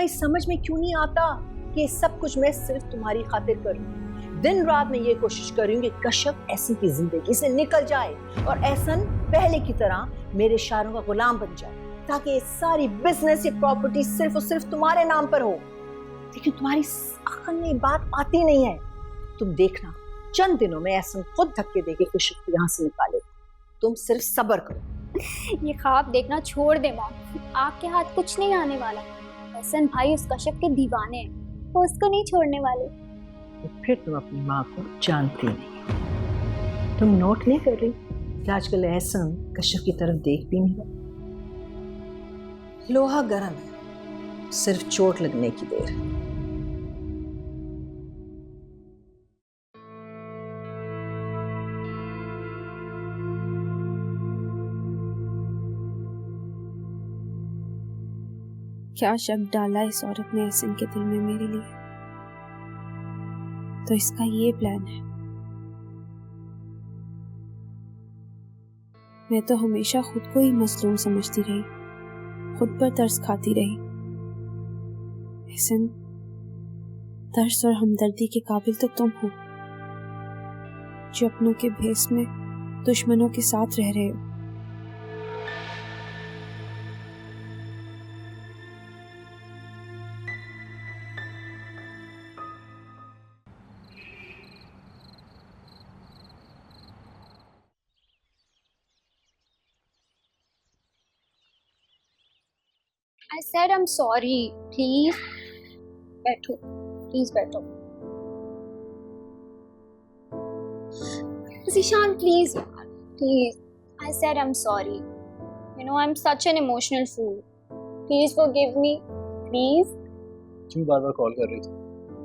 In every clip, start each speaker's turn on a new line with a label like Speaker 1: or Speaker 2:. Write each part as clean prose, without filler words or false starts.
Speaker 1: तुम्हें समझ में क्यों नहीं आता कि सब कुछ मैं सिर्फ तुम्हारी खातिर करूं? दिन रात मैं ये कोशिश कर रही हूँ कि कश्यप एहसन की जिंदगी से निकल जाए और एहसन पहले की तरह मेरे इशारों का गुलाम बन जाए, ताकि ये सारी बिजनेस, ये प्रॉपर्टी सिर्फ और सिर्फ तुम्हारे नाम पर हो। लेकिन तुम्हारी अक्ल में बात आती नहीं है। तुम देखना, चंद दिनों में एहसन खुद धक्के देके कश्यप को यहाँ से निकालेगा। तुम सिर्फ सब्र करो।
Speaker 2: ये ख्वाब देखना छोड़ दे मॉम, आपके हाथ कुछ नहीं आने वाला। एहसन भाई उस कश्यप के दीवाने हैं, वो उसको नहीं छोड़ने वाले।
Speaker 1: तो फिर तुम अपनी माँ को जानती नहीं। तुम नोट नहीं कर रही कि आजकल एहसन कश्यप की तरफ देख भी नहीं रहा। लोहा गर्म है, सिर्फ चोट लगने की देर है।
Speaker 3: क्या शक डाला इस औरत ने एहसन के दिल में मेरे लिए? तो इसका ये प्लान है। मैं तो हमेशा खुद को ही मजलूम समझती रही, खुद पर तरस खाती रही। एहसन, तरस और हमदर्दी के काबिल तो तुम हो, जो अपनों के भेस में दुश्मनों के साथ रह रहे हो।
Speaker 2: I said I'm sorry, please. बैठो, प्लीज बैठो। ज़ीशान प्लीज यार, please. I said I'm sorry. You know I'm such an emotional fool. Please forgive me, please.
Speaker 4: क्यों बार बार कॉल कर रही थी?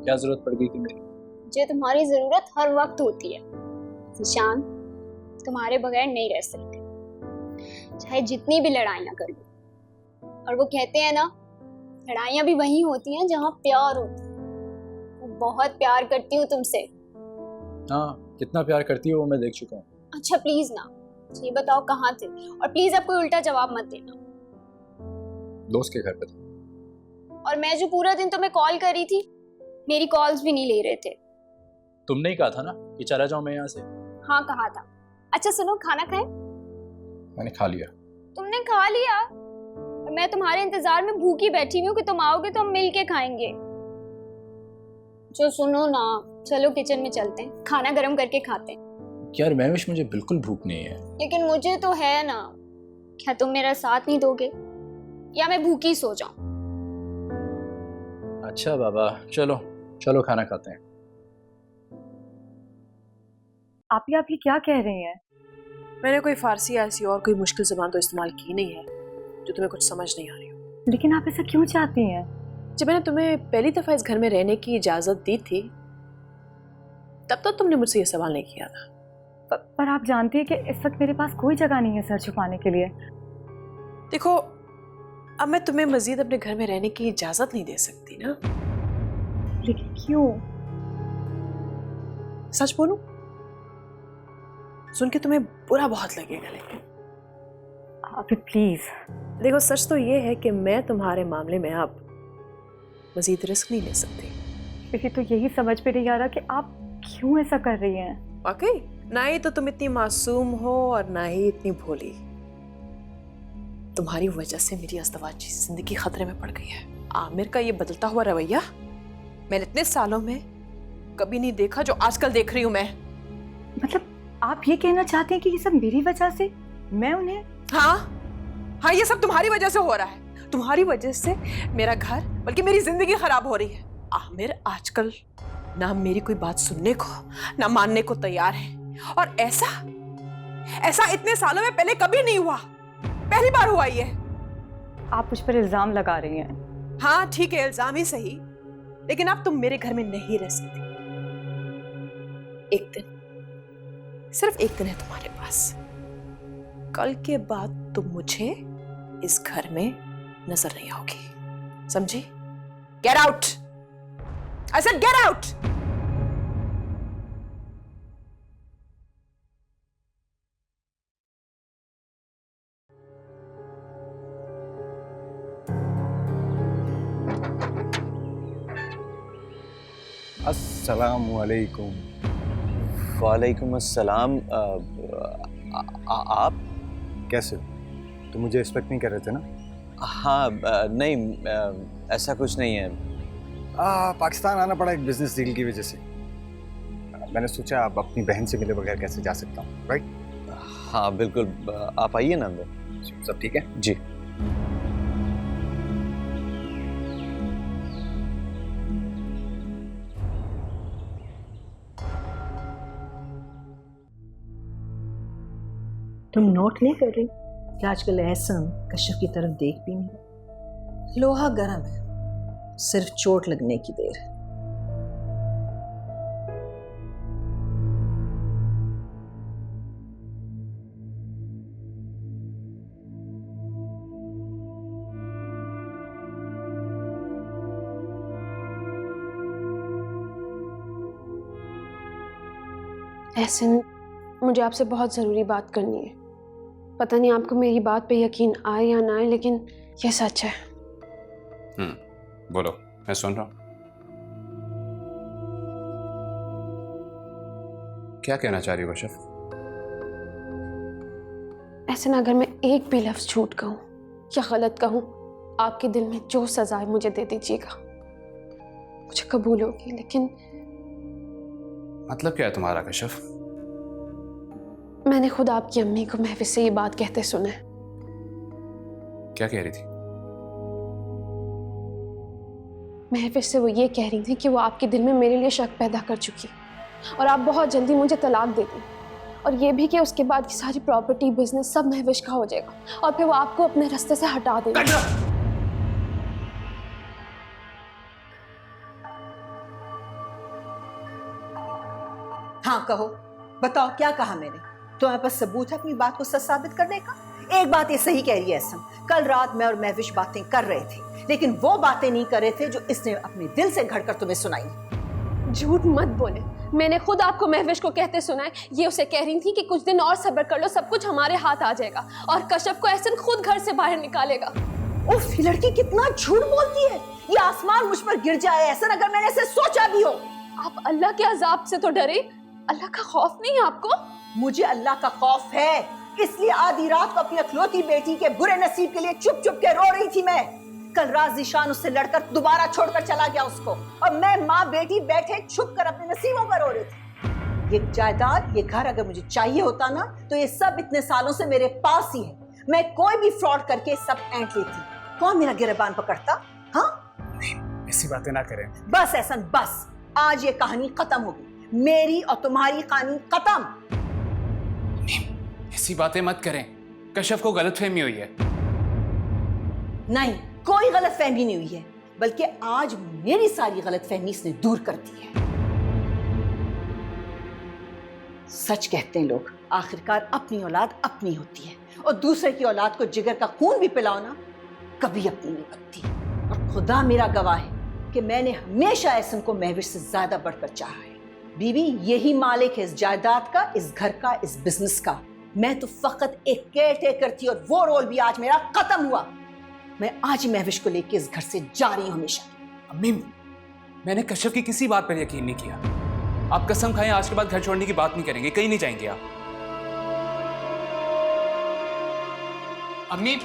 Speaker 4: क्या जरूरत पड़ गई थी मेरी?
Speaker 2: मुझे तुम्हारी जरूरत हर वक्त होती है ज़ीशान, तुम्हारे बगैर नहीं रह सकते, चाहे जितनी भी लड़ाइयाँ कर लो। और वो कहते हैं ना, लड़ाइयाँ भी वहीं होती हैं जहाँ प्यार होता है। मैं बहुत प्यार करती हूँ तुमसे।
Speaker 4: हाँ, कितना प्यार करती हो वो मैं देख चुका हूँ।
Speaker 2: अच्छा प्लीज ना, ये बताओ कहाँ थे, और प्लीज अब कोई उल्टा जवाब मत देना।
Speaker 4: दोस्त के घर पे था।
Speaker 2: और मैं जो पूरा दिन तुम्हें कॉल कर रही थी, मेरी कॉल्स भी नहीं ले रहे थे।
Speaker 4: तुमने ही कहा था ना कि चला जाऊं मैं यहाँ से।
Speaker 2: हाँ कहा था। अच्छा सुनो, खाना खाएं?
Speaker 4: मैंने खा लिया।
Speaker 2: तुमने खा लिया? और मैं तुम्हारे इंतजार में भूखी बैठी हुई हूँ कि तुम आओगे तो हम मिल के खाएंगे। जो सुनो ना, चलो किचन में चलते हैं, खाना गर्म करके खाते हैं।
Speaker 4: यार महविश, मुझे बिल्कुल भूख नहीं है।
Speaker 2: लेकिन मुझे तो है ना। क्या तुम मेरा साथ नहीं दोगे, या मैं भूखी सो जाऊं?
Speaker 4: अच्छा बाबा, चलो चलो खाना खाते हैं।
Speaker 5: आप ये क्या कह रहे हैं?
Speaker 6: मैंने कोई फारसी या ऐसी और कोई मुश्किल ज़बान तो इस्तेमाल की नहीं है जो तुम्हें कुछ समझ नहीं आ रही हो।
Speaker 5: लेकिन आप ऐसा क्यों चाहती हैं?
Speaker 6: जब मैंने तुम्हें पहली दफ़ा इस घर में रहने की इजाज़त दी थी, तब तो तुमने मुझसे ये सवाल नहीं किया था।
Speaker 5: पर आप जानती हैं कि इस वक्त मेरे पास कोई जगह नहीं है सर छुपाने के लिए।
Speaker 6: देखो, अब मैं तुम्हें मजीद अपने घर में रहने की इजाज़त नहीं दे सकती ना।
Speaker 5: लेकिन क्यों?
Speaker 6: सच बोलूं, सुन के तुम्हें बुरा बहुत लगेगा, लेकिन
Speaker 5: आप प्लीज।
Speaker 6: देखो, सच तो ये है कि मैं तुम्हारे मामले में अब मजीद रिस्क नहीं ले सकती।
Speaker 5: मुझे तो यही समझ में नहीं आ रहा कि आप क्यों ऐसा कर रही हैं।
Speaker 6: वाकई ना ही तो तुम इतनी मासूम हो और ना ही इतनी भोली। तुम्हारी वजह से मेरी अज़दवाजी जिंदगी खतरे में पड़ गई है। आमिर का ये बदलता हुआ रवैया मैंने इतने सालों में कभी नहीं देखा जो आजकल देख रही हूं मैं।
Speaker 5: मतलब आप ये कहना चाहते हैं कि ये सब मेरी वजह से? मैं उन्हें
Speaker 6: हाँ, ये सब तुम्हारी वजह से हो रहा है। तुम्हारी वजह से मेरा घर, बल्कि मेरी जिंदगी खराब हो रही है। आमिर आजकल ना मेरी कोई बात सुनने को ना मानने को तैयार है, और ऐसा इतने सालों में पहले कभी नहीं हुआ। पहली बार हुआ ये।
Speaker 5: आप मुझ पर इल्जाम लगा रही हैं।
Speaker 6: हाँ ठीक है, इल्जाम ही सही, लेकिन अब तुम मेरे घर में नहीं रह सकती। एक दिन, सिर्फ एक दिन है तुम्हारे पास। कल के बाद तुम मुझे इस घर में नजर नहीं आओगी, समझी? Get out! I said get out!
Speaker 7: अस्सलामुअलैकुम।
Speaker 8: वालेकुम अस्सलाम। आप
Speaker 7: कैसे हो? तुम मुझे एक्सपेक्ट नहीं कर रहे थे ना?
Speaker 8: हाँ, नहीं, ऐसा कुछ नहीं है।
Speaker 7: पाकिस्तान आना पड़ा एक बिजनेस डील की वजह से। मैंने सोचा आप अपनी बहन से मिले बगैर कैसे जा सकता हूँ, राइट?
Speaker 8: हाँ बिल्कुल, आप आइए ना अंदर।
Speaker 7: सब ठीक है
Speaker 8: जी।
Speaker 1: तुम नोट नहीं कर रही कि आजकल एहसन कश्यप की तरफ देख भी नहीं? लोहा गर्म है, सिर्फ चोट लगने की देर है।
Speaker 3: एहसन, मुझे आपसे बहुत ज़रूरी बात करनी है। पता नहीं आपको मेरी बात पे यकीन आए या ना आए, लेकिन ये सच है।
Speaker 9: बोलो, मैं सुन रहा हूँ। क्या कहना चाह रही हो कश्यप?
Speaker 3: एहसन, अगर मैं एक भी लफ्ज़ झूठ कहूँ या गलत कहूँ, आपके दिल में जो सजा है मुझे दे दीजिएगा। मुझे कबूल होगी, लेकिन
Speaker 9: मतलब क्या है तुम्हारा कश्यप?
Speaker 3: मैंने खुद आपकी अम्मी को महफिज से ये बात कहते सुना है।
Speaker 9: क्या कह रही थी?
Speaker 3: महफिज से वो ये कह रही थी कि वो आपके दिल में मेरे लिए शक पैदा कर चुकी और आप बहुत जल्दी मुझे तलाक दे दी, और ये भी कि उसके बाद की सारी प्रॉपर्टी, बिजनेस सब महफिज का हो जाएगा और फिर वो आपको अपने रास्ते से हटा देगी।
Speaker 1: हाँ कहो, बताओ क्या कहा मैंने? तुम्हारे पास सबूत है अपनी बात को सच साबित करने का? एक बात ये सही कह रही है एहसन, कल रात मैं और महविश बातें कर रहे थे, लेकिन वो बातें नहीं कर रहे थे जो इसने अपने दिल से घड़कर तुम्हें सुनाई।
Speaker 3: झूठ मत बोले, मैंने खुद आपको महविश को कहते सुना है। ये उसे कह रही थी कि कुछ दिन और सब्र कर लो, सब कुछ हमारे हाथ आ जाएगा और कश्यप को एहसन खुद घर से बाहर निकालेगा।
Speaker 1: उफ, ये लड़की कितना झूठ बोलती है। ये आसमान मुझ पर गिर जाए एहसन अगर मैंने इसे सोचा भी हो।
Speaker 3: आप अल्लाह के अजाब से तो डरे, अल्लाह का खौफ नहीं है आपको?
Speaker 1: मुझे अल्लाह का खौफ है, इसलिए आधी रात को अपनी अखलौती बेटी के बुरे नसीब के लिए चुप चुप के रो रही थी मैं। कल रात ज़ीशान उससे लड़कर दोबारा छोड़कर चला गया उसको, और मैं माँ बेटी बैठे छुप कर अपने नसीबों पर रो रही थी। ये जायदाद, ये घर अगर मुझे चाहिए होता ना, तो ये सब इतने सालों से मेरे पास ही है। मैं कोई भी फ्रॉड करके सब ऐंठ लेती। कौन मेरा गिरबान पकड़ता? हाँ,
Speaker 7: ऐसी बातें ना करें।
Speaker 1: बस एहसन, बस आज ये कहानी खत्म होगी। मेरी और तुम्हारी कहानी खत्म।
Speaker 9: ऐसी बातें मत करें, कश्यप को गलतफहमी हुई है।
Speaker 1: नहीं, कोई गलतफहमी नहीं हुई है, बल्कि आज मेरी सारी गलतफहमी इसने दूर कर दी है। सच कहते हैं लोग, आखिरकार अपनी औलाद अपनी होती है, और दूसरे की औलाद को जिगर का खून भी पिलाओ ना, कभी अपनी नहीं बनती। और खुदा मेरा गवाह है कि मैंने हमेशा एहसन को महविश से ज्यादा बढ़कर चाहा है। बीवी यही मालिक है इस जायदाद का, इस घर का, इस बिजनेस का। मैं तो फकत एक केयर टेकर थी, और वो रोल भी आज मेरा खत्म हुआ। मैं आज ही महविश को लेके इस घर से जा रही हूं हमेशा।
Speaker 9: अम्मी, मैंने कश्यप की किसी बात पर यकीन नहीं किया। आप कसम खाएं आज के बाद घर छोड़ने की बात नहीं करेंगे, कहीं नहीं जाएंगे आप। अम्मी,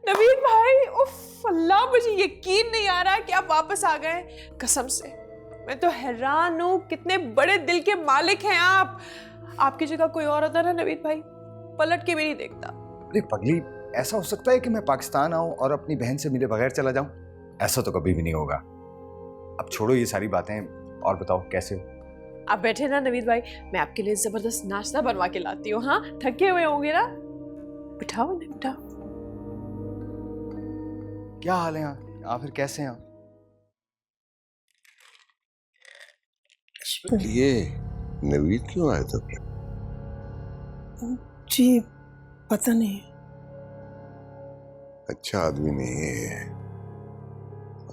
Speaker 6: नवीन भाई, उफ अल्लाह, मुझे यकीन नहीं आ रहा कि आप वापस आ गए। कसम से मैं तो हैरान हूँ, कितने बड़े दिल के मालिक हैं आप। आपकी जगह कोई और होता ना नवीन भाई, पलट के भी नहीं देखता।
Speaker 7: अरे पगली, ऐसा हो सकता है कि मैं पाकिस्तान आऊं और अपनी बहन से मिले बगैर चला जाऊं? ऐसा तो कभी भी नहीं होगा। अब छोड़ो ये सारी बातें, और बताओ कैसे हो?
Speaker 6: आप बैठे ना नवीन भाई, मैं आपके लिए जबरदस्त नाश्ता बनवा के लाती हूँ। हाँ, थके हुए होंगे ना, बिठाओ ना, बिठाओ।
Speaker 7: क्या हाल है यहाँ? फिर कैसे हैं आप?
Speaker 10: ये नवीद क्यों आया था?
Speaker 6: जी पता नहीं।
Speaker 10: अच्छा आदमी नहीं है।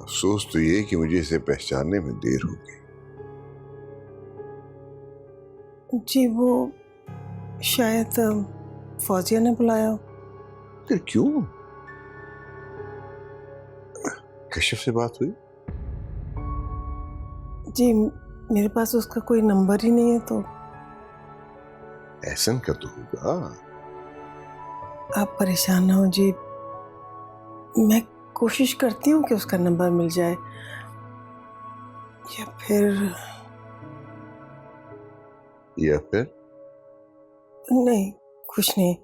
Speaker 10: अफसोस तो ये कि मुझे इसे पहचानने में देर हो गई।
Speaker 6: जी वो शायद फौजिया ने बुलाया हो।
Speaker 10: फिर क्यों? कश्यप से बात हुई?
Speaker 6: जी मेरे पास उसका कोई नंबर ही नहीं है, तो
Speaker 10: एहसन का तो होगा।
Speaker 6: आप परेशान ना हो जी, मैं कोशिश करती हूँ कि उसका नंबर मिल जाए, या फिर नहीं, कुछ नहीं,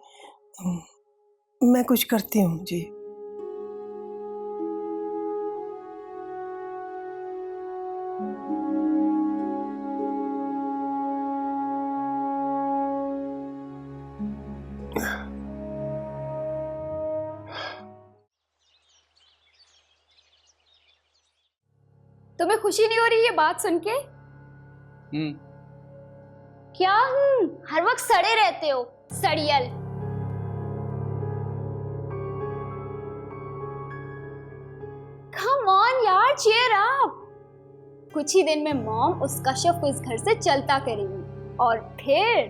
Speaker 6: मैं कुछ करती हूँ जी।
Speaker 2: तुम्हें खुशी नहीं हो रही ये बात सुन के? क्या हर वक्त सड़े रहते हो, सड़ियल। कम ऑन यार, चीयर अप। कुछ ही दिन में मॉम उस कश्यप को इस घर से चलता करेगी, और फिर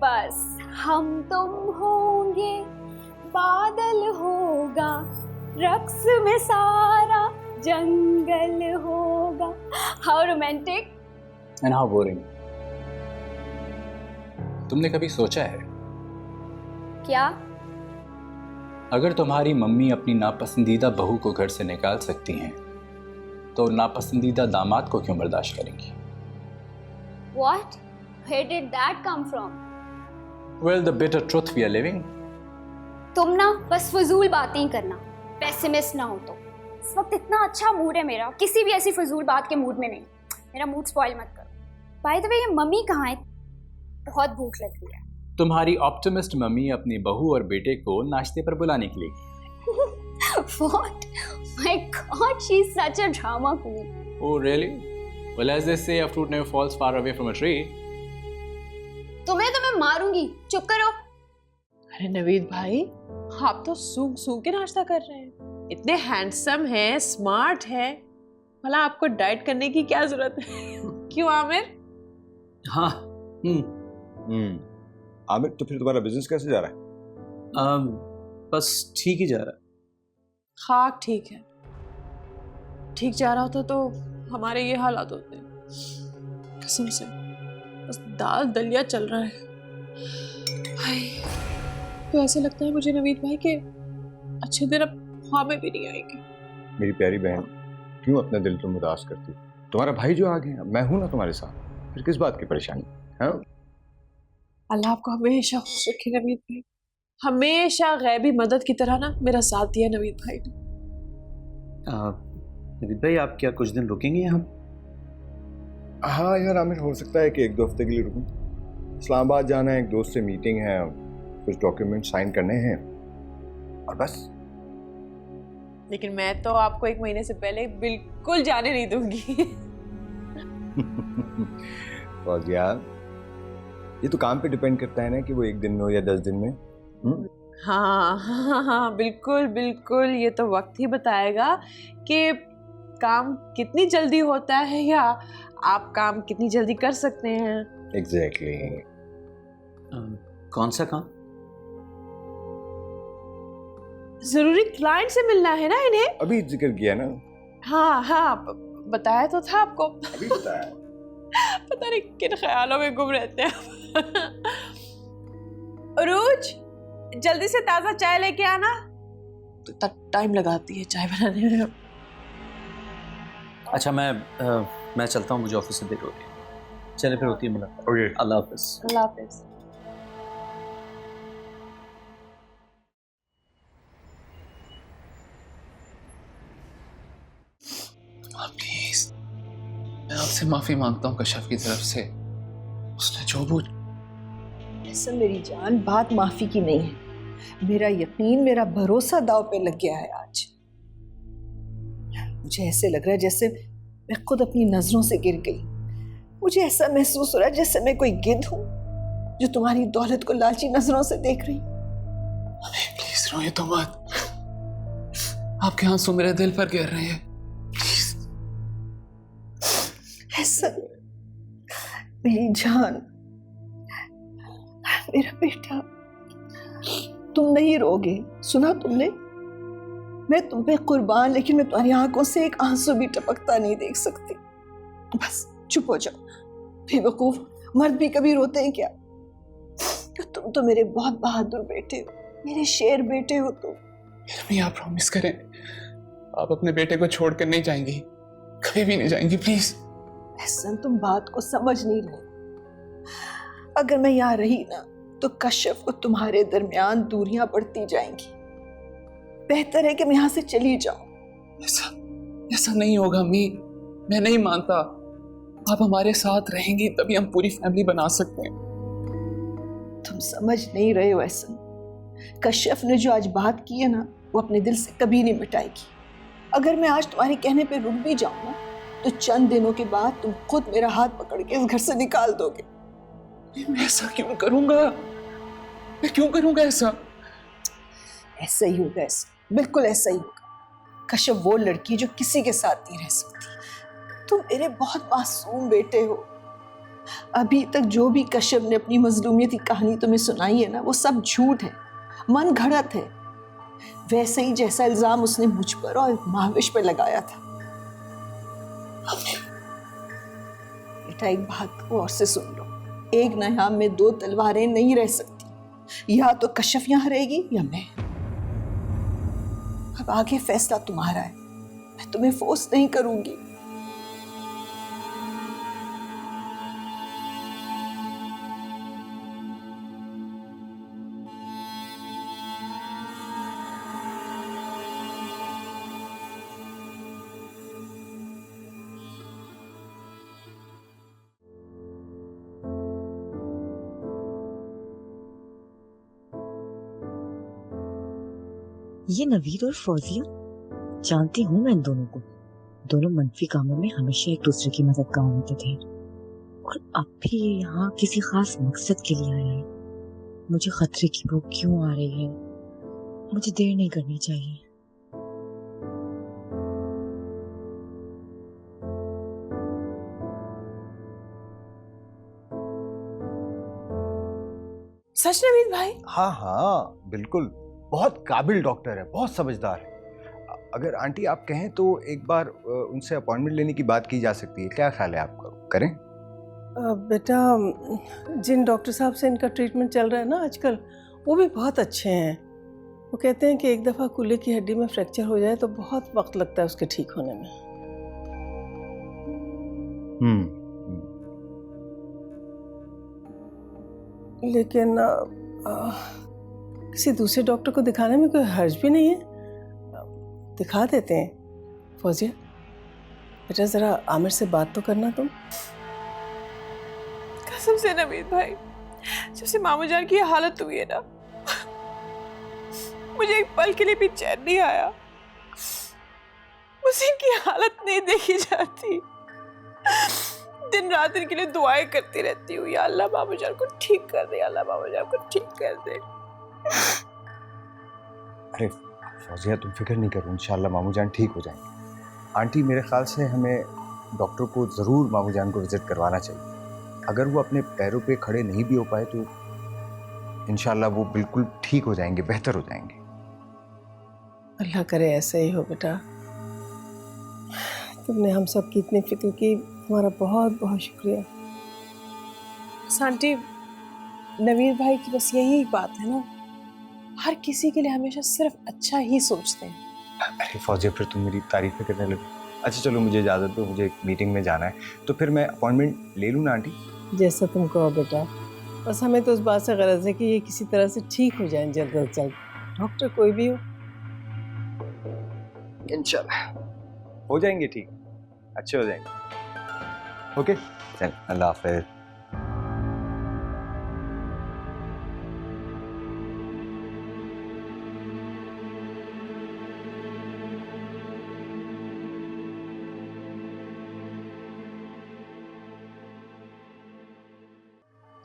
Speaker 2: बस हम तुम होंगे, बादल होगा, रक्स में सारा जंगल होगा। How romantic
Speaker 4: and how boring. तुमने कभी सोचा है
Speaker 2: क्या?
Speaker 4: अगर तुम्हारी मम्मी अपनी नापसंदीदा बहू को घर से निकाल सकती हैं तो नापसंदीदा दामाद को क्यों बर्दाश्त करेंगी?
Speaker 2: What? Where did that come from?
Speaker 4: Well, the bitter truth we are living.
Speaker 2: तुम ना बस फजूल बातें ही करना, पेसिमिस्ट ना हो तो। इस वक्त इतना अच्छा मूड है मेरा, किसी भी ऐसी फजूल बात के मूड में नहीं। मेरा मूड स्पॉइल मत करो। बाय द वे, ये मम्मी कहाँ है? बहुत भूख लग रही है।
Speaker 4: तुम्हारी ऑप्टिमिस्ट मम्मी अपनी बहू और बेटे को नाश्ते पर बुलाने के लिए।
Speaker 2: What? My God, she's such a drama queen.
Speaker 4: Oh, really? Well, as they say, a fruit never falls far away from a tree.
Speaker 2: तुम्हें तो मैं मारूंगी, चुप करो।
Speaker 6: अरे नवीद भाई, आप तो सूंघ सूंघ के नाश्ता कर रहे हैं। इतने हैंडसम हैं, स्मार्ट हैं, भला आपको डाइट करने की क्या जरूरत है? क्यों आमिर?
Speaker 4: हाँ।
Speaker 7: आमिर, तो फिर तुम्हारा बिजनेस कैसे जा रहा है?
Speaker 8: बस ठीक ही जा रहा है।
Speaker 6: हाँ ठीक है, ठीक जा रहा होता तो हमारे ये हालात होते हैं। कसम से बस दाल दलिया चल रहा है। हाय, तो ऐसा लगता है मुझे नवीद भाई के अच्छे दिन अब हाँ में भी नहीं आएंगे।
Speaker 7: मेरी प्यारी बहन, क्यों अपना दिल तुम उदास करती हो? तुम्हारा भाई जो आ गया, मैं हूं ना तुम्हारे साथ, फिर किस बात की परेशानी? हाँ?
Speaker 6: अल्लाह आपको हमेशा खुश रखे नवीद भाई। हमेशा गैबी मदद की तरह ना मेरा साथ दिया नवीद भाई ने।
Speaker 8: नवीद भाई, आप क्या कुछ दिन रुकेंगे यहाँ?
Speaker 7: हाँ यार आमिर, हो सकता है कि 1-2 हफ्ते के लिए रुकूं। इस्लामाबाद जाना है, एक दोस्त से मीटिंग है, कुछ डॉक्यूमेंट साइन करने हैं, और बस।
Speaker 6: लेकिन मैं तो आपको 1 महीने से पहले बिल्कुल जाने नहीं दूंगी।
Speaker 7: फौजिया, ये तो काम पे डिपेंड करता है ना कि वो 1 दिन में हो या 10 दिन में।
Speaker 6: हाँ हाँ हाँ, बिल्कुल बिल्कुल, ये तो वक्त ही बताएगा कि काम कितनी जल्दी होता है या आप काम कितनी जल्दी कर सकते हैं।
Speaker 7: एग्जैक्टली।
Speaker 8: कौन सा काम?
Speaker 6: जरूरी क्लाइंट से मिलना है ना इन्हें।
Speaker 7: अभी जिक्र किया ना।
Speaker 6: हाँ हाँ, बताया तो था आपको।
Speaker 7: अभी बताया।
Speaker 6: पता नहीं किन ख्यालों में गुम रहते हैं। अरूज, जल्दी से ताजा चाय लेके आना। तो इतना टाइम लगाती है चाय बनाने में।
Speaker 8: अच्छा, मैं चलता हूँ, मुझे ऑफिस से देर हो गई। चले फिर होती है मुलाकात।
Speaker 7: Okay,
Speaker 8: Allah Hafiz.
Speaker 6: Allah Hafiz.
Speaker 9: Please, मैं आपसे माफी मांगता हूँ कश्यप की तरफ से। उसने जो वो
Speaker 1: ऐसा मेरी जान, बात माफी की नहीं है। मेरा यकीन, मेरा भरोसा दाव पे लग गया है आज। मुझे ऐसे लग रहा है जैसे मैं खुद अपनी नजरों से गिर गई। मुझे ऐसा महसूस हो रहा है जैसे मैं कोई गिद्ध हूं जो तुम्हारी दौलत को लालची नजरों से देख रही।
Speaker 9: प्लीज रोए तो मत। आपके आंसू मेरे दिल पर गिर रहे हैं।
Speaker 1: ऐसा, मेरी जान, मेरा बेटा, तुम नहीं रोगे, सुना तुमने? मैं तुम पे कुर्बान, लेकिन मैं तुम्हारी आंखों से एक आंसू भी टपकता नहीं देख सकती। बस चुप हो जाओ। बेवकूफ, मर्द भी कभी रोते हैं क्या? तुम तो मेरे बहुत बहादुर बेटे हो, मेरे शेर बेटे हो तुम।
Speaker 9: अम्मी आप प्रॉमिस करें, आप अपने बेटे को छोड़कर नहीं जाएंगी, कभी भी नहीं जाएंगी, प्लीज।
Speaker 1: एहसन, तुम बात को समझ नहीं रहे। अगर मैं यहाँ रही ना तो कश्यप और तुम्हारे दरमियान दूरियां बढ़ती जाएंगी। बेहतर है कि मैं यहाँ से चली जाऊं।
Speaker 9: ऐसा नहीं होगा अम्मी, मैं नहीं मानता। आप हमारे साथ रहेंगी तभी हम पूरी फैमिली बना सकते हैं।
Speaker 1: तुम समझ नहीं रहे हो एहसन। कश्यप ने जो आज बात की है ना, वो अपने दिल से कभी नहीं मिटाएगी। अगर मैं आज तुम्हारे कहने पे रुक भी जाऊं ना, तो चंद दिनों के बाद तुम खुद मेरा हाथ पकड़ के इस घर से निकाल दोगे।
Speaker 9: मैं ऐसा क्यों करूंगा? मैं क्यों करूंगा ऐसा?
Speaker 1: ऐसा ही होगा, ऐसा बिल्कुल ऐसा ही होगा। कश्यप वो लड़की जो किसी के साथ नहीं रह सकती। तुम मेरे बहुत मासूम बेटे हो। अभी तक जो भी कश्यप ने अपनी मजलूमियत की कहानी तुम्हें सुनाई है ना, वो सब झूठ है, मन घड़त है। वैसे ही जैसा इल्जाम उसने मुझ पर और महाविश पर लगाया था। बेटा, एक बात को और से सुन लो, एक नयाम में दो तलवारें नहीं रह सकती। या तो कश्यप यहाँ रहेगी या मैं। अब आगे फैसला तुम्हारा है, मैं तुम्हें फोर्स नहीं करूंगी।
Speaker 11: ये नवीद और फौजिया, जानती हूँ मैं इन दोनों को। दोनों मनफी कामों में हमेशा एक दूसरे की मददगार होते थे, और अब भी ये यहाँ किसी खास मकसद के लिए आया है। मुझे खतरे की भूख क्यों आ रही है? मुझे देर नहीं करनी चाहिए।
Speaker 6: सच नवीद भाई?
Speaker 7: हाँ हाँ बिल्कुल, बहुत काबिल डॉक्टर है, बहुत समझदार है। अगर आंटी आप कहें तो एक बार उनसे अपॉइंटमेंट लेने की बात की जा सकती है। क्या ख्याल है आपका, करें?
Speaker 12: बेटा, जिन डॉक्टर साहब से इनका ट्रीटमेंट चल रहा है ना आजकल, वो भी बहुत अच्छे हैं। वो कहते हैं कि एक दफ़ा कूल्हे की हड्डी में फ्रैक्चर हो जाए तो बहुत वक्त लगता है उसके ठीक होने में। लेकिन किसी दूसरे डॉक्टर को दिखाने में कोई हर्ज भी नहीं है, दिखा देते हैं। फौजिया बेटा, ज़रा आमिर से बात तो करना तुम।
Speaker 6: कसम से नवीद भाई, जब से मामू जान की ये हालत हुई है ना, मुझे एक पल के लिए भी चैन नहीं आया। मुझे इनकी हालत नहीं देखी जाती। दिन रात इनके लिए दुआएं करती रहती हूँ, या अल्लाह मामू जान को ठीक कर दे, अल्लाह मामू जान को ठीक कर दे।
Speaker 7: अरे फौजिया, तुम फिक्र नहीं करो, इंशाल्लाह मामू जान ठीक हो जाएंगे। आंटी, मेरे ख्याल से हमें डॉक्टर को ज़रूर मामू जान को विज़िट करवाना चाहिए। अगर वो अपने पैरों पे खड़े नहीं भी हो पाए तो इंशाल्लाह वो बिल्कुल ठीक हो जाएंगे, बेहतर हो जाएंगे।
Speaker 12: अल्लाह करे ऐसा ही हो बेटा। तुमने हम सब की इतनी फिक्र की, तुम्हारा बहुत बहुत शुक्रिया।
Speaker 6: आंटी, नवीद भाई की बस यही बात है ना, हर किसी के लिए हमेशा सिर्फ अच्छा ही सोचते हैं।
Speaker 7: अरे फौजिया, फिर तुम मेरी तारीफें करने लगे। अच्छा चलो, मुझे इजाज़त दो, मुझे एक मीटिंग में जाना है। तो फिर मैं अपॉइंटमेंट ले लूँ ना आंटी?
Speaker 12: जैसा तुम कहो बेटा, बस हमें तो उस बात से गरज है कि ये किसी तरह से ठीक हो जाए जल्द अज जल्द, डॉक्टर कोई भी हो।
Speaker 7: इंशाल्लाह हो जाएंगे ठीक, अच्छे हो जाएंगे। ओके, चल, अल्लाह हाफ़िज़।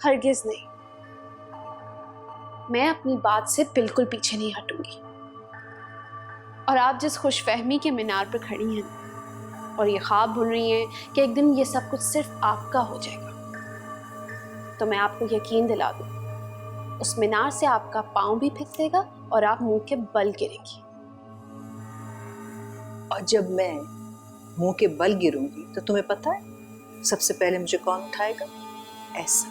Speaker 3: हरगिज नहीं, मैं अपनी बात से बिल्कुल पीछे नहीं हटूंगी। और आप जिस खुशफहमी के मीनार पर खड़ी हैं और ये ख्वाब बुन रही हैं कि एक दिन ये सब कुछ सिर्फ आपका हो जाएगा, तो मैं आपको यकीन दिला दूं उस मीनार से आपका पाँव भी फिसलेगा और आप मुंह के बल गिरेंगी।
Speaker 1: और जब मैं मुंह के बल गिरूंगी तो तुम्हें पता है सबसे पहले मुझे कौन उठाएगा? ऐसा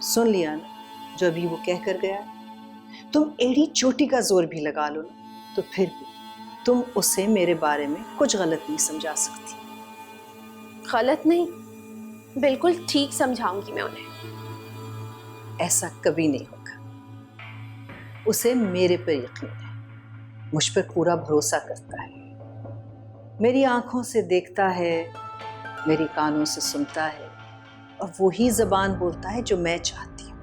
Speaker 1: सुन लिया ना जो अभी वो कह कर गया है। तुम एड़ी चोटी का जोर भी लगा लो ना तो फिर भी तुम उसे मेरे बारे में कुछ गलत नहीं समझा सकती।
Speaker 3: गलत नहीं, बिल्कुल ठीक समझाऊंगी मैं उन्हें।
Speaker 1: ऐसा कभी नहीं होगा। उसे मेरे पर यकीन है, मुझ पर पूरा भरोसा करता है, मेरी आंखों से देखता है, मेरी कानों से सुनता है और वही जबान बोलता है जो मैं चाहती हूँ।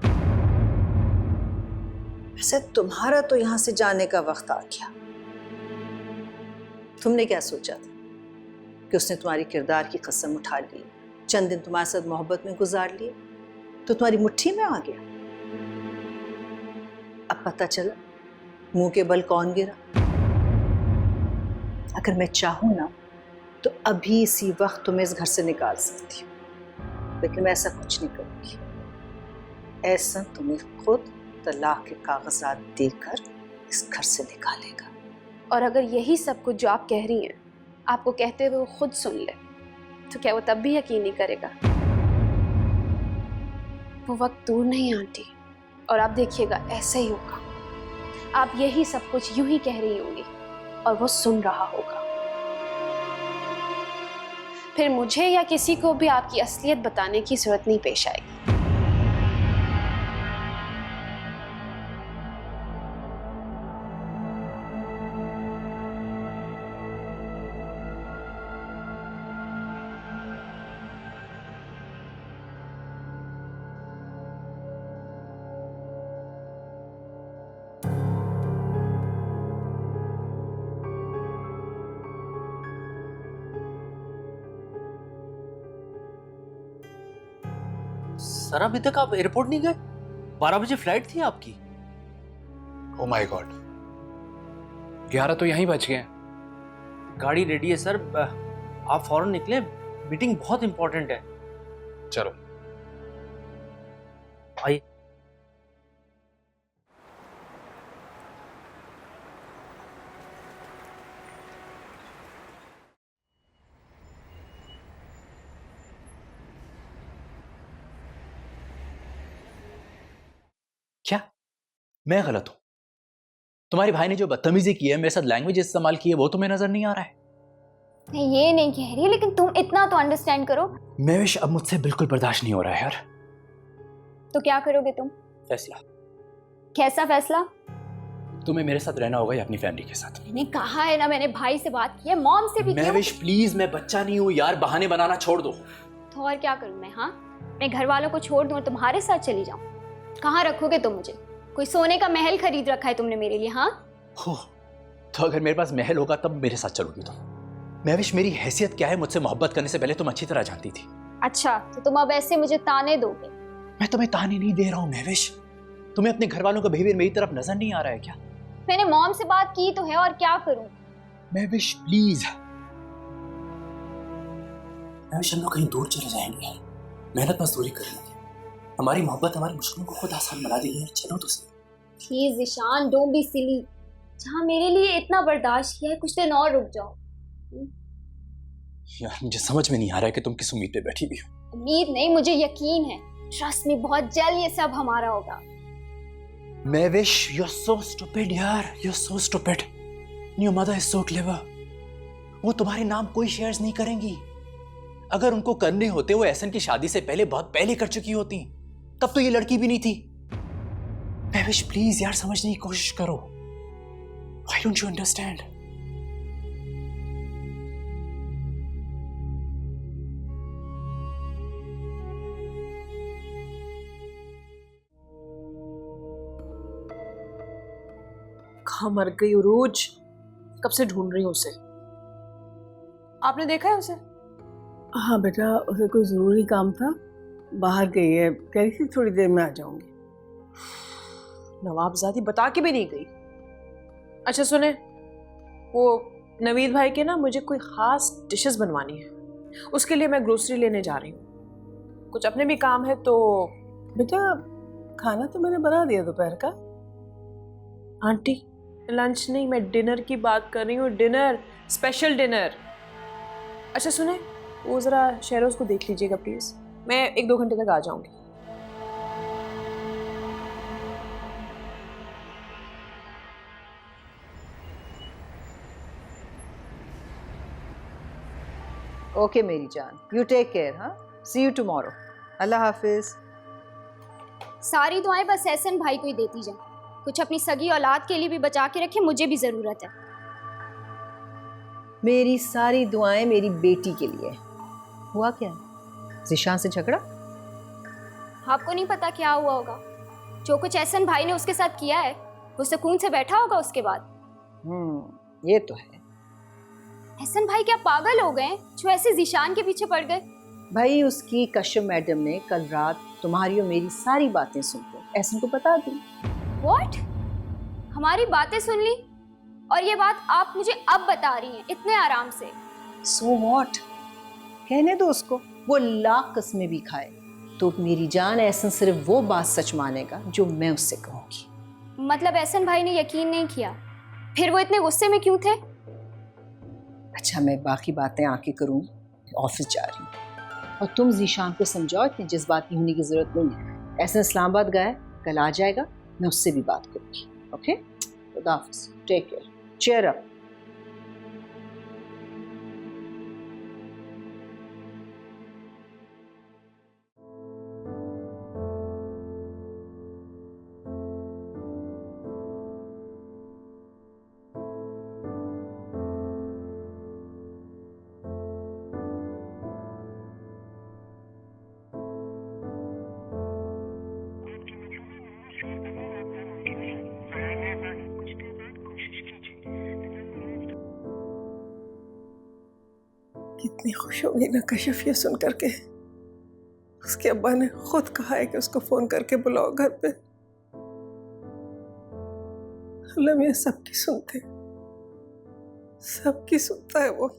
Speaker 1: वैसे तुम्हारा तो यहां से जाने का वक्त आ गया। तुमने क्या सोचा था कि उसने तुम्हारी किरदार की कसम उठा ली, चंद दिन तुम्हारे साथ मोहब्बत में गुजार लिए तो तुम्हारी मुट्ठी में आ गया? अब पता चला मुंह के बल कौन गिरा। अगर मैं चाहूं ना तो अभी इसी वक्त तुम्हें इस घर से निकाल सकती हूँ, लेकिन मैं ऐसा कुछ नहीं करूंगी। ऐसा तुम्हें खुद तलाक के कागजात देकर इस घर से निकालेगा।
Speaker 3: और अगर यही सब कुछ जो आप कह रही हैं आपको कहते हुए वो खुद सुन ले तो क्या वो तब भी यकीन नहीं करेगा? वो वक्त दूर नहीं आंटी, और आप देखिएगा ऐसा ही होगा। आप यही सब कुछ यूं ही कह रही होंगी और वो सुन रहा होगा। फिर मुझे या किसी को भी आपकी असलियत बताने की जरूरत नहीं पेश आएगी।
Speaker 8: सर अभी तक आप एयरपोर्ट नहीं गए? 12 बजे फ्लाइट थी आपकी।
Speaker 9: ओ माय गॉड, 11 तो यहीं बच गए।
Speaker 8: गाड़ी रेडी है सर, आप फौरन निकले, मीटिंग बहुत इंपॉर्टेंट है।
Speaker 9: चलो
Speaker 8: आइए।
Speaker 4: क्या मैं गलत हूं? तुम्हारे भाई ने जो बदतमीजी की है, मेरे साथ लैंग्वेज इस्तेमाल की है, वो तुम्हें नजर नहीं आ रहा है?
Speaker 2: मैं ये नहीं कह रही, लेकिन तुम इतना तो अंडरस्टैंड करो।
Speaker 4: महविश, अब मुझसे बिल्कुल बर्दाश्त नहीं हो रहा है यार।
Speaker 2: तो क्या करोगे तुम?
Speaker 4: फैसला।
Speaker 2: कैसा फैसला?
Speaker 4: तुम्हें मेरे साथ रहना होगा या अपनी फैमिली के साथ?
Speaker 2: मैंने कहा है ना, मैंने भाई से बात की है, मॉम से भी की है।
Speaker 4: महविश प्लीज, मैं बच्चा नहीं हूँ यार, बहाने बनाना छोड़ दो।
Speaker 2: तो और क्या करूं मैं? हाँ, अपने घर वालों को छोड़ दूं और तुम्हारे साथ चली जाऊं? कहाँ रखोगे तुम मुझे? कोई सोने का महल खरीद रखा है तुमने मेरे लिए? हाँ
Speaker 4: हो, तो अगर मेरे पास महल होगा तब मेरे साथ चलोगी तुम? महविश, मेरी हैसियत क्या है मुझसे मोहब्बत करने से पहले तुम अच्छी तरह जानती थी।
Speaker 2: अच्छा, तो तुम अब ऐसे मुझे ताने दोगे?
Speaker 4: मैं तुम्हें ताने नहीं दे रहा हूँ महविश, तुम्हें अपने घर वालों का बिहेवियर मेरी तरफ नजर नहीं आ रहा है क्या?
Speaker 2: मैंने मॉम से बात की तो है, और क्या करूं?
Speaker 4: महविश प्लीज। महविश, हम लोग कहीं दूर चले जाएंगे, मेहनत मजदूरी करेंगे, हमारी मोहब्बत हमारी मुश्किलों को खुद आसान बना देगी। चलो तो सही।
Speaker 2: Please Ishan, don't be silly. जहाँ मेरे लिए इतना बर्दाश्त किया है, कुछ दिन और रुक जाओ।
Speaker 4: यार मुझे समझ में नहीं आ रहा है कि तुम किस उम्मीद पे बैठी हुई हो।
Speaker 2: उम्मीद नहीं, मुझे यकीन है। ट्रस्ट मी, बहुत जल्द ये सब हमारा होगा।
Speaker 4: महविश, you're so stupid यार, you're so stupid. Your mother is so clever. वो तुम्हारे नाम कोई शेयर्स नहीं करेंगी। अगर उनको करने होते वो एहसन की शादी से पहले बहुत पहले कर चुकी होती, तब तो ये लड़की भी नहीं थी। महविश प्लीज यार, समझने की कोशिश करो। Why don't you understand?
Speaker 6: कहाँ मर गई उरूज? कब से ढूंढ रही हूँ उसे। आपने देखा है उसे?
Speaker 12: हाँ बेटा, उसे कोई ज़रूरी काम था, बाहर गई है, कह रही थी थोड़ी देर में आ जाऊंगी।
Speaker 6: नवाबजादी बता के भी नहीं गई। अच्छा सुने, वो नवीद भाई के ना मुझे कोई खास डिशेस बनवानी है, उसके लिए मैं ग्रोसरी लेने जा रही हूँ। कुछ अपने भी काम है तो।
Speaker 12: बेटा खाना तो मैंने बना दिया दोपहर का।
Speaker 6: आंटी लंच नहीं, मैं डिनर की बात कर रही हूँ, डिनर, स्पेशल डिनर। अच्छा सुने, वो ज़रा शहरोज को देख लीजिएगा प्लीज़, मैं 1-2 घंटे तक आ जाऊंगी।
Speaker 1: ओके मेरी जान, यू टेक केयर। हाँ, सी यू टुमारो। अल्लाह हाफिज।
Speaker 2: सारी दुआएं बस एहसन भाई को ही देती जाए, कुछ अपनी सगी औलाद के लिए भी बचा के रखे, मुझे भी ज़रूरत है।
Speaker 1: मेरी सारी दुआएं मेरी बेटी के लिए। हुआ क्या? ज़िशान से झगड़ा?
Speaker 2: आपको नहीं पता क्या हुआ होगा। जो कुछ एहसन भाई ने उसके साथ किया है, वो सुकून से बैठा होगा उसके बाद।
Speaker 1: ये तो है।
Speaker 2: एहसन भाई क्या पागल हो गए जो ऐसे ज़िशान के पीछे पड़ गए?
Speaker 1: भाई उसकी कश्यप मैडम ने कल रात तुम्हारी और मेरी सारी बातें सुनकर एहसन को बता दी।
Speaker 2: What? हमारी बातें सुन ली और ये बात आप मुझे अब बता रही हैं इतने आराम से?
Speaker 1: So what? कहने दो उसको, वो लाख कस्में भी खाए तो मेरी जान एहसन सिर्फ वो बात सच मानेगा जो मैं उससे कहूँगी।
Speaker 2: मतलब एहसन भाई ने यकीन नहीं किया, फिर वो इतने गुस्से में क्यों थे?
Speaker 1: अच्छा, मैं बाकी बातें आके करूँ, ऑफिस जा रही हूँ। और तुम ज़ीशान को समझाओ, इतनी जज्बाती होने की जरूरत नहीं है। एहसन इस्लामाबाद गया है, कल आ जाएगा, मैं उससे भी बात करूँगी। ओके, खुदा हाफिज़, टेक केयर, चीयर अप।
Speaker 12: कितनी खुश होगी ना कश्यप ये सुन करके। उसके अब्बा ने खुद कहा है कि उसको फोन करके बुलाओ घर पे। अल्लाह मियां सबकी सुनते, सबकी सुनता है वो।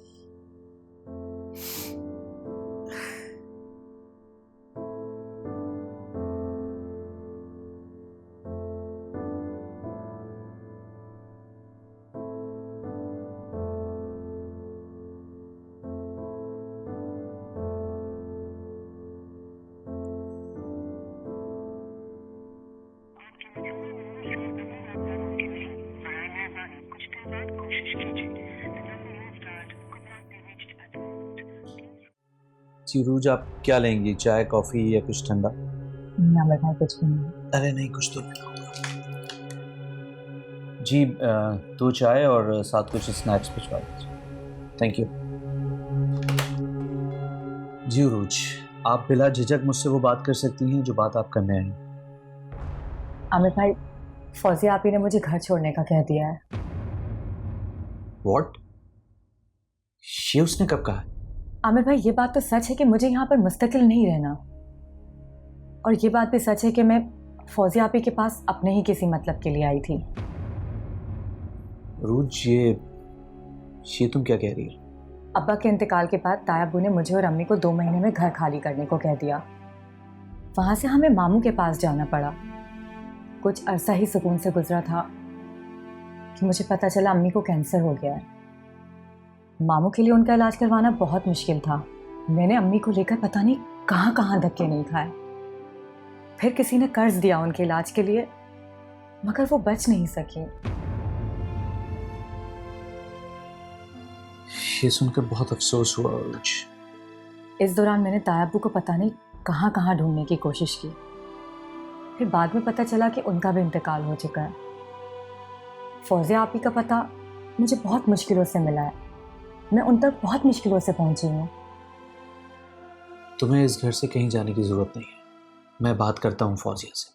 Speaker 4: रूज, आप क्या लेंगी, चाय, कॉफी या कुछ ठंडा?
Speaker 11: ना बेटा, कुछ भी नहीं।
Speaker 4: अरे नहीं, कुछ तो जी। 2 चाय और साथ कुछ स्नैक्स भिजवा दीजिए। थैंक यू जी। रूज, आप बिला झिझक मुझसे वो बात कर सकती हैं जो बात आप करने आए हैं।
Speaker 11: आमिर भाई, फौजिया आपी ने मुझे घर छोड़ने का कह दिया है।
Speaker 4: व्हाट? ये उसने कब कहा?
Speaker 11: आमिर भाई, ये बात तो सच है कि मुझे यहाँ पर मुस्तकिल नहीं रहना, और ये बात भी सच है कि मैं फौजिया आपी के पास अपने ही किसी मतलब के लिए आई थी।
Speaker 4: रूज, ये तुम क्या कह रही हो?
Speaker 11: अब्बा के इंतकाल के बाद तायाबू ने मुझे और अम्मी को 2 महीने में घर खाली करने को कह दिया। वहाँ से हमें मामू के पास जाना पड़ा। कुछ अरसा ही सुकून से गुजरा था कि मुझे पता चला अम्मी को कैंसर हो गया है। मामू के लिए उनका इलाज करवाना बहुत मुश्किल था। मैंने अम्मी को लेकर पता नहीं कहाँ कहाँ धक्के नहीं खाए। फिर किसी ने कर्ज दिया उनके इलाज के लिए, मगर वो बच नहीं सकी।
Speaker 4: ये सुनकर बहुत अफसोस हुआ रूज।
Speaker 11: इस दौरान मैंने तायाबू को पता नहीं कहाँ कहाँ ढूंढने की कोशिश की। फिर बाद में पता चला कि उनका भी इंतकाल हो चुका है। फौजिया आपी का पता मुझे बहुत मुश्किलों से मिला है। मैं उन तक बहुत मुश्किलों से पहुंची हूँ।
Speaker 4: तुम्हें इस घर से कहीं जाने की जरूरत नहीं है, मैं बात करता हूँ फौजिया से।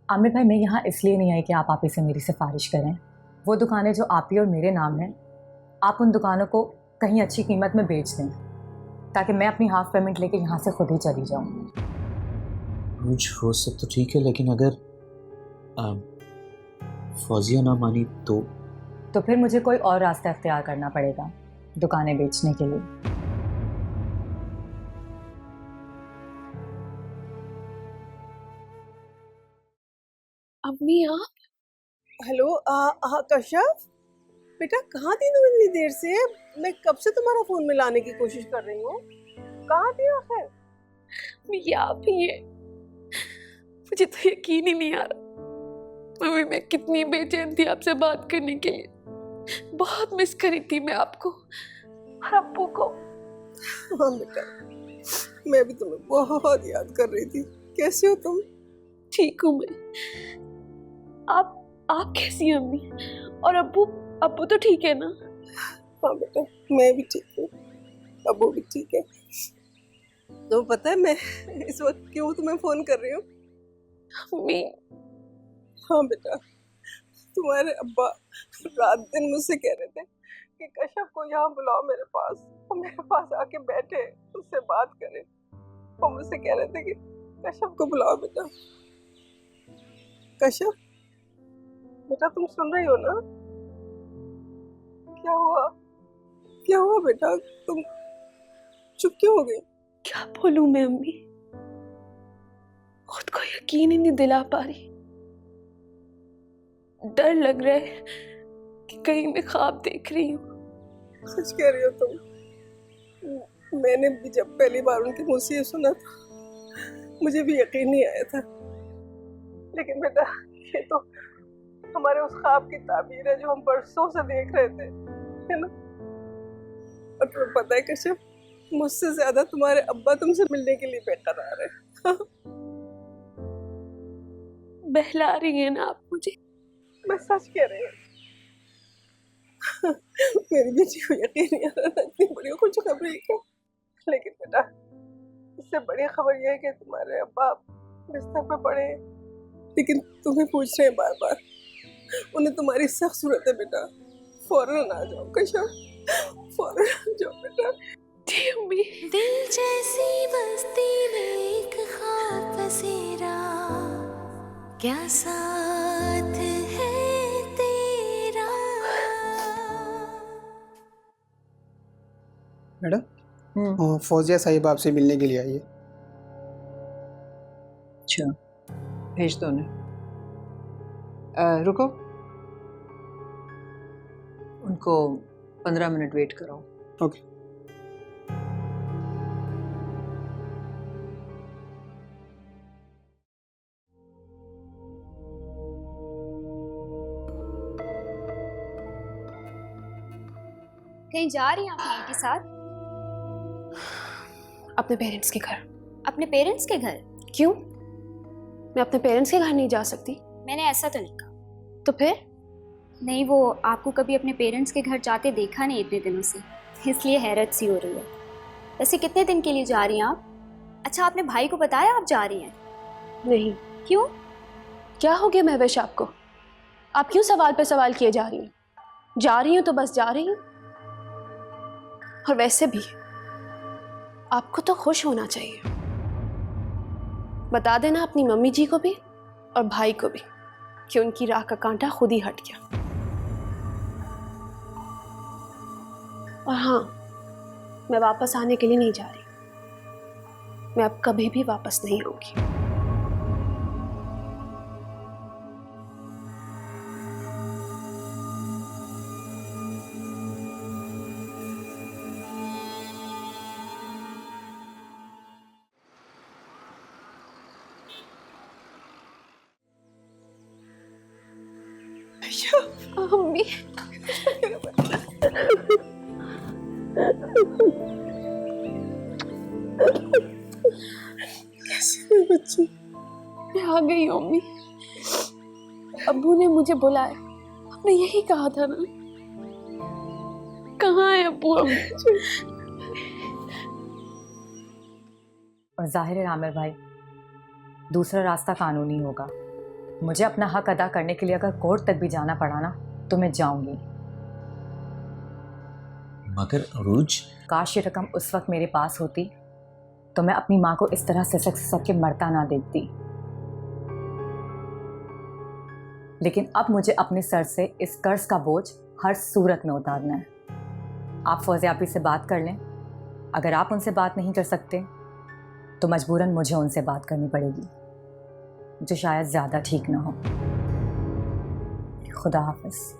Speaker 11: आमिर भाई, मैं यहाँ इसलिए नहीं आई कि आप आपी से मेरी सिफारिश करें। वो दुकानें जो आपी और मेरे नाम हैं, आप उन दुकानों को कहीं अच्छी कीमत में बेच दें ताकि मैं अपनी हाफ पेमेंट लेके यहाँ से खुद ही चली जाऊँ।
Speaker 4: रूज, वो सब तो ठीक है, लेकिन अगर फौजिया ना मानी तो
Speaker 11: फिर मुझे कोई और रास्ता अख्तियार करना पड़ेगा दुकानें बेचने के लिए।
Speaker 3: अम्मी आप?
Speaker 12: हेलो कश्यप, बेटा कहाँ थी तुम इतनी देर से? मैं कब से तुम्हारा फोन मिलाने की कोशिश कर रही हूँ। कहाँ थी आखिर?
Speaker 3: ये आप ही है। मुझे तो यकीन ही नहीं आ रहा मम्मी, मैं कितनी बेचैन थी आपसे बात करने के लिए। बहुत मिस करी थी मैं आपको और अप्पू को।
Speaker 12: हाँ बेटा, मैं भी तुम्हें बहुत याद कर रही थी। कैसे हो तुम?
Speaker 3: ठीक हूँ मैं। आप कैसी हैं अम्मी? और अप्पू तो ठीक है ना?
Speaker 12: हाँ बेटा, मैं भी ठीक हूँ, अब्बू भी ठीक है। तो पता है मैं इस वक्त क्यों तुम्हें फोन कर रही हूँ?
Speaker 3: अम्मी।
Speaker 12: हाँ बेटा, तुम्हारे अब्बा रात दिन मुझसे कह रहे थे कि कश्यप को यहाँ बुलाओ मेरे पास, और मेरे पास आके बैठे, उससे बात करें। और मुझसे कह रहे थे कि कश्यप को बुलाओ बेटा। कश्यप बेटा, तुम सुन रही हो ना? क्या हुआ? क्या हुआ बेटा? तुम चुप क्यों हो गई?
Speaker 3: क्या बोलूं मैं अम्मी, खुद को यकीन ही नहीं दिला पा रही। डर लग रहा है कि कहीं मैं ख्वाब देख रही हूँ।
Speaker 12: सच कह रही हो तुम? मैंने भी जब पहली बार उनके मुंह से ये सुना था, मुझे भी यकीन नहीं आया था। लेकिन बेटा, ये तो हमारे उस ख्वाब की ताबीर है जो हम बरसों से देख रहे थे, है ना? और तुम्हें पता है कश्यप, मुझसे ज्यादा तुम्हारे अब्बा तुमसे मिलने के लिए बेकरार है।
Speaker 3: बहला रही है ना आप मुझे?
Speaker 12: मैं सच कह रही हूँ। मेरी बेटी को यकीन नहीं आ रहा, इतनी बड़ी खुशखबरी क्या। लेकिन बेटा, इससे बड़ी खबर यह है कि तुम्हारे अब्बा बिस्तर पे पड़े, लेकिन तुम्हें पूछ रहे हैं बार बार। उन्हें तुम्हारी सख्त जरूरत है बेटा, फौरन आ जाओ कश्यप, फौरन आ जाओ बेटा।
Speaker 13: दिल जैसी बस्ती में एक ख्वाब बसेरा, क्या साथ है तेरा।
Speaker 14: मैडम, फौजिया साहिब आपसे मिलने के लिए आई है।
Speaker 15: अच्छा, भेज दो उन्हें। रुको, उनको 15 मिनट वेट कराओ।
Speaker 14: ओके।
Speaker 2: कहीं जा रही हैं आप भाई के साथ?
Speaker 3: अपने पेरेंट्स के घर।
Speaker 2: अपने पेरेंट्स के घर?
Speaker 3: क्यों? मैं अपने पेरेंट्स के घर नहीं जा सकती?
Speaker 2: मैंने ऐसा तो नहीं कहा।
Speaker 3: तो फिर?
Speaker 2: नहीं, वो आपको कभी अपने पेरेंट्स के घर जाते देखा नहीं इतने दिनों से, इसलिए हैरत सी हो रही है। वैसे कितने दिन के लिए जा रही हैं आप? अच्छा, आपने भाई को बताया आप जा रही हैं?
Speaker 3: नहीं।
Speaker 2: क्यों?
Speaker 3: क्या हो गया महविश आपको? आप क्यों सवाल पे सवाल किए जा रही हैं? जा रही हूँ तो बस जा रही हूँ। और वैसे भी आपको तो खुश होना चाहिए। बता देना अपनी मम्मी जी को भी और भाई को भी कि उनकी राह का कांटा खुद ही हट गया। और हाँ, मैं वापस आने के लिए नहीं जा रही। मैं अब कभी भी वापस नहीं आऊंगी। मम्मी,
Speaker 12: कैसे बच्ची?
Speaker 3: मैं आ गई हूँ अम्मी। अब्बू ने मुझे बुलाया, आपने यही कहा था ना? कहाँ है अब्बू?
Speaker 11: और जाहिर है आमिर भाई, दूसरा रास्ता कानूनी होगा। मुझे अपना हक अदा करने के लिए अगर कोर्ट तक भी जाना पड़ा ना, तो मैं जाऊंगी।
Speaker 4: मगर अरूज,
Speaker 11: काश ये रकम उस वक्त मेरे पास होती तो मैं अपनी माँ को इस तरह सिसक के मरता ना देखती। लेकिन अब मुझे अपने सर से इस कर्ज का बोझ हर सूरत में उतारना है। आप फौजिया आपी से बात कर लें। अगर आप उनसे बात नहीं कर सकते तो मजबूरन मुझे उनसे बात करनी पड़ेगी, जो शायद ज़्यादा ठीक ना हो। खुदा हाफिज।